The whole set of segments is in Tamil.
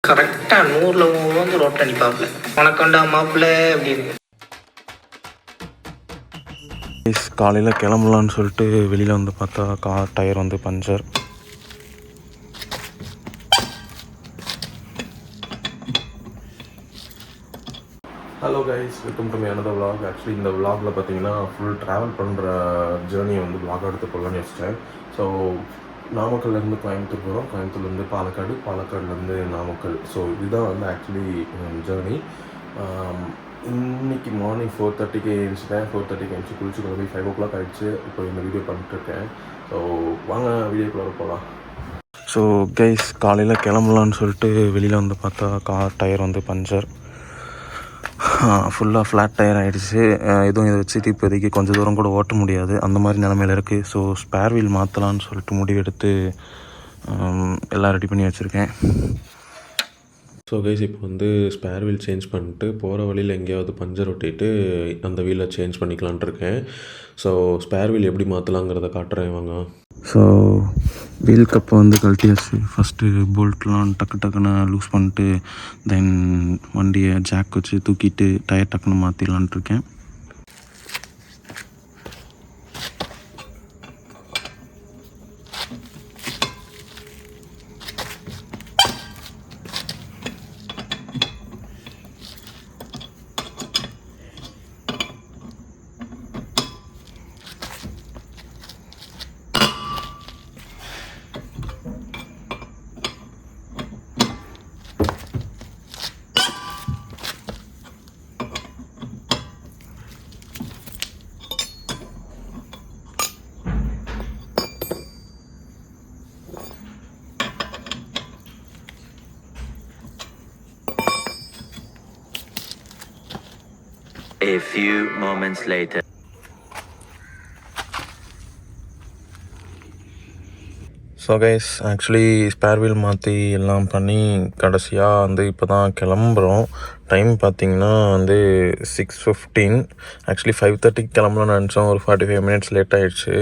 கரெக்டாக 100ல் 100 வந்து ரோட்டில் நிற்பாப்புல, உனக்கண்டா மாப்பிள்ள அப்படின்னு. காலையில் கிளம்பலான்னு சொல்லிட்டு வெளியில் வந்து பார்த்தா கார் டயர் வந்து puncture. Hello guys, welcome to my another vlog. Actually இந்த vlogல பார்த்தீங்கன்னா ஃபுல் ட்ராவல் பண்ணுற ஜேர்னியை வந்து vlog எடுத்து போகலான்னு வச்சிட்டேன். ஸோ நாமக்கல்லேருந்து கோயம்புத்தூர் போகிறோம், கோயம்புத்தூர்லேருந்து பாலக்காடு, பாலக்காடுலேருந்து நாமக்கல். ஸோ இதுதான் வந்து ஆக்சுவலி ஜேர்னி. இன்றைக்கி மார்னிங் 4:30க்கு எழுந்துச்சிட்டேன். 4:30க்கு எழுந்துச்சி குளிச்சு கிளம்பி 5 o'clock ஆகிடுச்சு. இப்போ இந்த வீடியோ பண்ணிட்டுருக்கேன். ஸோ வாங்க வீடியோக்குள்ளே போகலாம். ஸோ கைஸ், காலையில் கிளம்பலான்னு சொல்லிட்டு வெளியில் வந்து பார்த்தா கார் டயர் வந்து பஞ்சர். ஃபுல்லாக ஃப்ளாட் டயர் ஆகிடுச்சு. எதுவும் இதை வச்சுட்டு இப்போதைக்கு கொஞ்சம் தூரம் கூட ஓட்ட முடியாது, அந்த மாதிரி நிலமையில் இருக்குது. ஸோ ஸ்பேர் வீல் மாற்றலான்னு சொல்லிட்டு முடிவெடுத்து எல்லாம் ரெடி பண்ணி வச்சுருக்கேன். ஸோ கைஸ், இப்போ வந்து ஸ்பேர் வீல் சேஞ்ச் பண்ணிட்டு போகிற வழியில் எங்கேயாவது பஞ்சர் ஒட்டிட்டு அந்த வீலை சேஞ்ச் பண்ணிக்கலான்ட்டு இருக்கேன். ஸோ ஸ்பேர் வீல் எப்படி மாற்றலாங்கிறத காட்டுறேன் வாங்க. ஸோ வீல் கப்பை வந்து கழட்டியாச்சு. ஃபஸ்ட்டு போல்ட்லாம் டக்குன்னு லூஸ் பண்ணிட்டு தென் வண்டியை ஜாக் வச்சு தூக்கிட்டு டயர் டக்குன்னு மாற்றிடலான்ட்டு இருக்கேன். A few moments later. So guys, actually spare wheel மாற்றி எல்லாம் பண்ணி கடைசியாக வந்து இப்போ தான் கிளம்புறோம். டைம் பார்த்திங்கன்னா வந்து 6:15. ஆக்சுவலி 5:30க்கு கிளம்பலான்னு நினச்சோம். ஒரு 45 minutes லேட் ஆகிடுச்சு.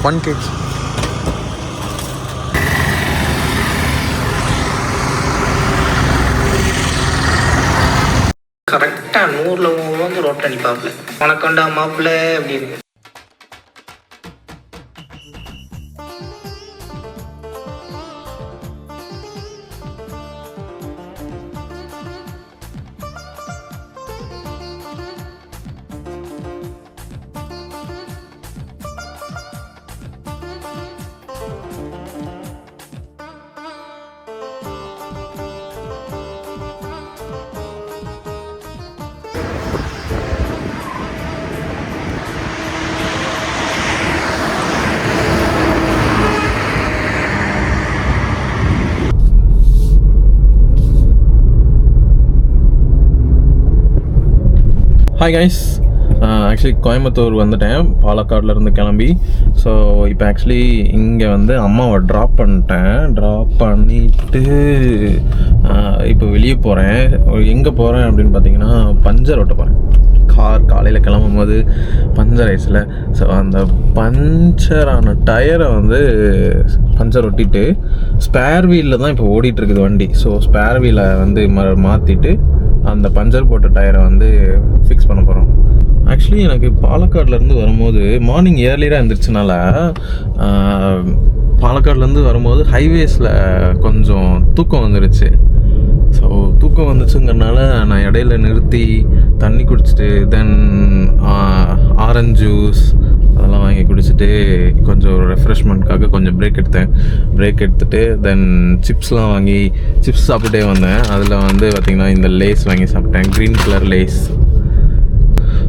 One kg. கரெக்டாக 100ல் 100 வந்து ரோட்டில் நிற்பாப்புல, உனக்கண்டா மாப்பிள்ள அப்படின்னு. ஹாய் கைஸ், ஆக்சுவலி கோயம்புத்தூர் வந்துட்டேன் பாலக்காடுலேருந்து கிளம்பி. ஸோ இப்போ ஆக்சுவலி இங்கே வந்து அம்மாவை ட்ராப் பண்ணிவிட்டு இப்போ வெளியே போகிறேன். எங்கே போகிறேன் அப்படின்னு பார்த்தீங்கன்னா பஞ்சர் ஓட்ட போகிறேன். கார் காலையில் கிளம்பும் போது பஞ்சர் ஆயிடுச்சுல. ஸோ அந்த பஞ்சரான டயரை வந்து பஞ்சர் ஒட்டிட்டு ஸ்பேர் வீலில் தான் இப்போ ஓடிட்டுருக்குது வண்டி. ஸோ ஸ்பேர் வீலை வந்து மாற்றிட்டு அந்த பஞ்சர் போட்ட டயரை வந்து ஃபிக்ஸ் பண்ண போகிறோம். ஆக்சுவலி எனக்கு பாலக்காடுலேருந்து வரும்போது மார்னிங் ஏர்லியராக இருந்துச்சுனால பாலக்காடுலேருந்து வரும்போது ஹைவேஸில் கொஞ்சம் தூக்கம் வந்துடுச்சு. ஸோ தூக்கம் வந்துச்சுங்கிறனால நான் இடையில நிறுத்தி தண்ணி குடிச்சிட்டு தென் ஆரஞ்சு ஜூஸ் அதெல்லாம் வாங்கி குடிச்சிட்டு கொஞ்சம் ரெஃப்ரெஷ்மெண்ட்காக கொஞ்சம் பிரேக் எடுத்துகிட்டு தென் சிப்ஸ்லாம் வாங்கி சிப்ஸ் சாப்பிட்டே வந்தேன். அதில் வந்து பார்த்திங்கன்னா இந்த லேஸ் வாங்கி சாப்பிட்டேன், green colour Lay's.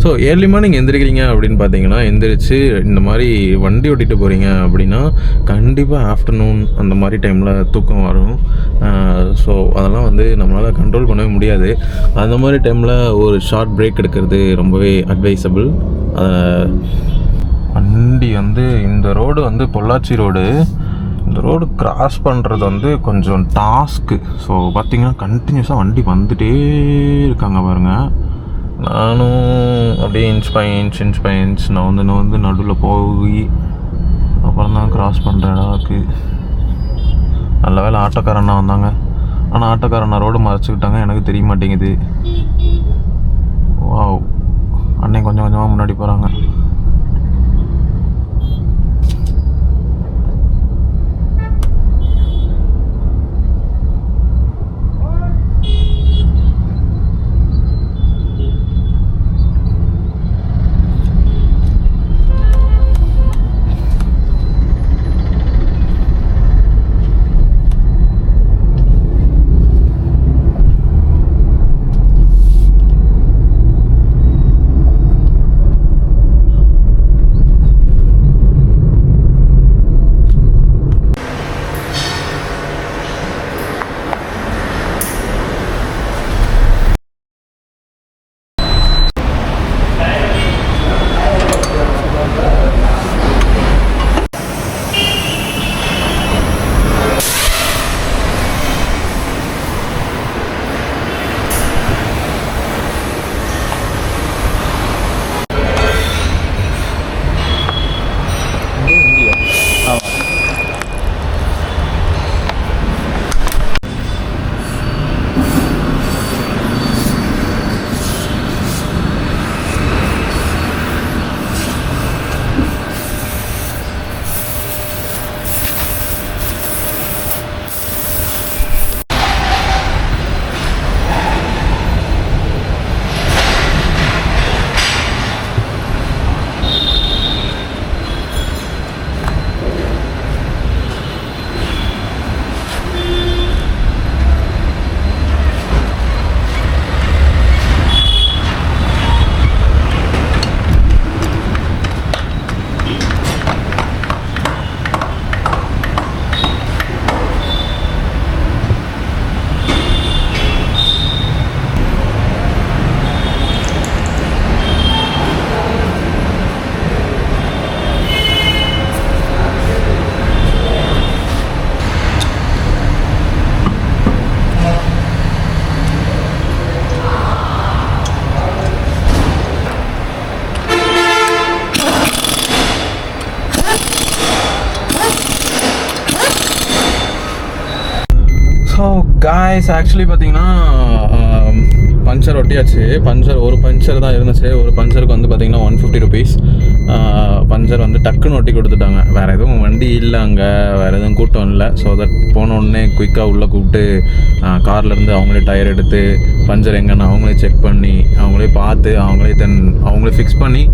So early morning எந்திரிக்கிறீங்க அப்படின்னு பார்த்தீங்கன்னா எந்திரிச்சு இந்த மாதிரி வண்டி ஓட்டிகிட்டு போகிறீங்க அப்படின்னா கண்டிப்பாக ஆஃப்டர்நூன் அந்த மாதிரி டைமில் தூக்கம் வரும். ஸோ அதெல்லாம் வந்து நம்மளால் கண்ட்ரோல் பண்ணவே முடியாது. அந்த மாதிரி டைமில் ஒரு ஷார்ட் பிரேக் எடுக்கிறது ரொம்பவே அட்வைசபிள். வண்டி வந்து இந்த ரோடு வந்து பொள்ளாச்சி ரோடு. இந்த ரோடு கிராஸ் பண்ணுறது வந்து கொஞ்சம் டாஸ்க்கு. ஸோ பார்த்திங்கன்னா கண்டினியூஸாக வண்டி வந்துகிட்டே இருக்காங்க பாருங்கள். நானும் அப்படியே இன்ச் பை இன்ச் நான் வந்து நடுவில் போய் அப்புறம் தான் கிராஸ் பண்ணுற அளவுக்கு. நல்ல வேலை ஆட்டோக்காரண்ணா வந்தாங்க. ஆனால் ஆட்டோக்காரண்ணா ரோடு மறைச்சிக்கிட்டாங்க, எனக்கு தெரிய மாட்டேங்குது. வாவ், அன்னைக்கு கொஞ்சம் கொஞ்சமாக முன்னாடி போகிறாங்க. ஸோ காய்ஸ், ஆக்சுவலி பார்த்தீங்கன்னா பஞ்சர் ஒட்டியாச்சு. ஒரு பஞ்சர் தான் இருந்துச்சு. ஒரு பஞ்சருக்கு வந்து பார்த்திங்கன்னா 150 ருபீஸ். பஞ்சர் வந்து டக்குன்னு ஒட்டி கொடுத்துட்டாங்க. வேறு எதுவும் வண்டி இல்லை அங்கே, வேறு எதுவும் கூட்டம் இல்லை. ஸோ தட் போனோடனே குயிக்காக உள்ளே கூப்பிட்டு கார்லேருந்து அவங்களே டயர் எடுத்து பஞ்சர் எங்கன்னு அவங்களே செக் பண்ணி அவங்களே பார்த்து அவங்களே ஃபிக்ஸ் பண்ணி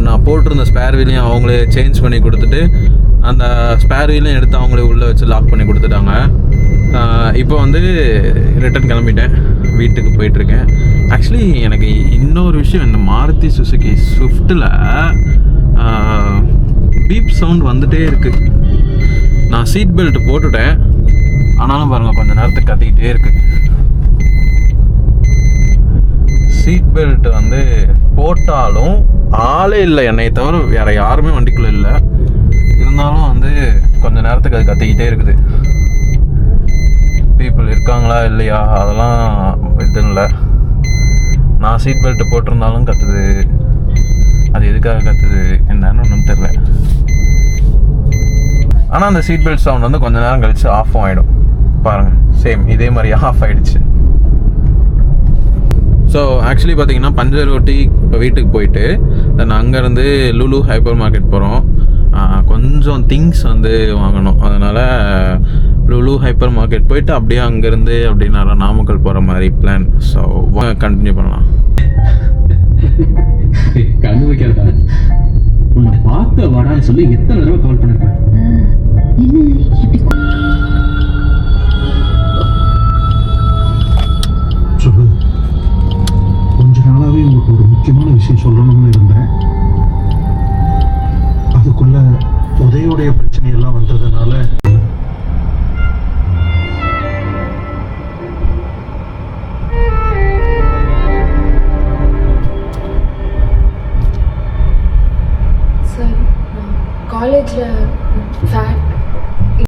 நான் போட்டிருந்த ஸ்பேர் வீலையும் அவங்களே சேஞ்ச் பண்ணி கொடுத்துட்டு அந்த ஸ்பேர் வீலையும் எடுத்து அவங்களே உள்ளே வச்சு லாக் பண்ணி கொடுத்துட்டாங்க. இப்போ வந்து ரிட்டன் கிளம்பிட்டேன், வீட்டுக்கு போயிட்டுருக்கேன். ஆக்சுவலி எனக்கு இன்னொரு விஷயம், இந்த மாருதி சுசுகி ஸ்விஃப்ட்டில் பீப் சவுண்ட் வந்துகிட்டே இருக்குது. நான் சீட் பெல்ட் போட்டுட்டேன், ஆனாலும் பாருங்கள் கொஞ்சம் நேரத்துக்கு கத்திக்கிட்டே இருக்குது. சீட் பெல்ட் வந்து போட்டாலும் ஆளே இல்லை, என்னை தவிர வேறு யாருமே வண்டிக்குள்ளே இல்லை. இருந்தாலும் வந்து கொஞ்சம் நேரத்துக்கு அது கத்திக்கிட்டே இருக்குது. பீப்புள் இருக்காங்களா இல்லையா அதெல்லாம் இது இல்லை. நான் சீட் பெல்ட் போட்டிருந்தாலும் கத்துது. அது எதுக்காக கத்துது என்னன்னு ஒன்றும் தெரியல. ஆனால் அந்த சீட் பெல்ட் சவுண்ட் வந்து கொஞ்ச நேரம் கழிச்சு ஆஃப் ஆகிடும். பாருங்கள், சேம் இதே மாதிரி ஆஃப் ஆகிடுச்சு. ஸோ ஆக்சுவலி பார்த்தீங்கன்னா பஞ்சர் ஓட்டி இப்போ வீட்டுக்கு போயிட்டு தென் அங்கேருந்து லுலு ஹைப்பர் மார்க்கெட் போகிறோம். கொஞ்சம் திங்ஸ் வந்து வாங்கணும். அதனால் லுலு ஹைப்பர் மார்க்கெட் போயிட்டு அப்படியே அங்கேருந்து அப்படியே நாமக்கல் போகிற மாதிரி பிளான். ஸோ கண்டினியூ பண்ணலாம். கண்ணு வைக்கிறதா உன்னை பார்க்க வரான்னு சொல்லி எத்தனை தடவை கால் பண்ணிருப்பேன். சொல்லு, கொஞ்ச நாளாவே உங்களுக்கு ஒரு முக்கியமான சொல்லணும்னு இருந்தேன். அதுக்குள்ள உதயோடைய பிரச்சனை எல்லாம் வந்ததுனால சார் காலேஜில் ஃபேட்